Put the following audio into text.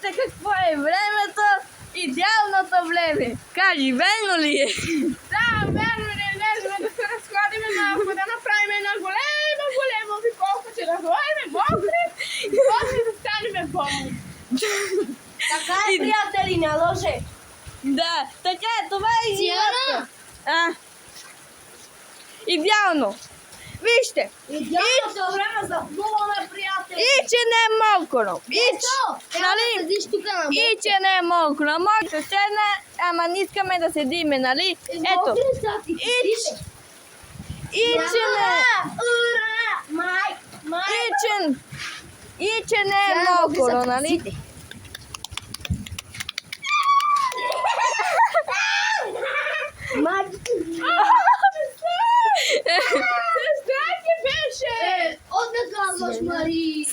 Вижте какво е времето, идеалното време. Кажи, верно ли е? Да, верно е, лежме да се разходиме малко, да направим една голема виколка, че да ходим мокри и после да станем болни. Така е, приятели, не лъже. Да, така е, това е Тиана! живота. Идеално. Вижте, Идеалното време за плуване, приятели. и че не е мокро. Нали? Седиш тук на И че не е мокро. Може да седна, ама не искаме да седиме, нали? Ето. И че не... Ура! Май! И че не е мокро, нали? Май! Сестра ти беше! Отдъхаваш, Мари!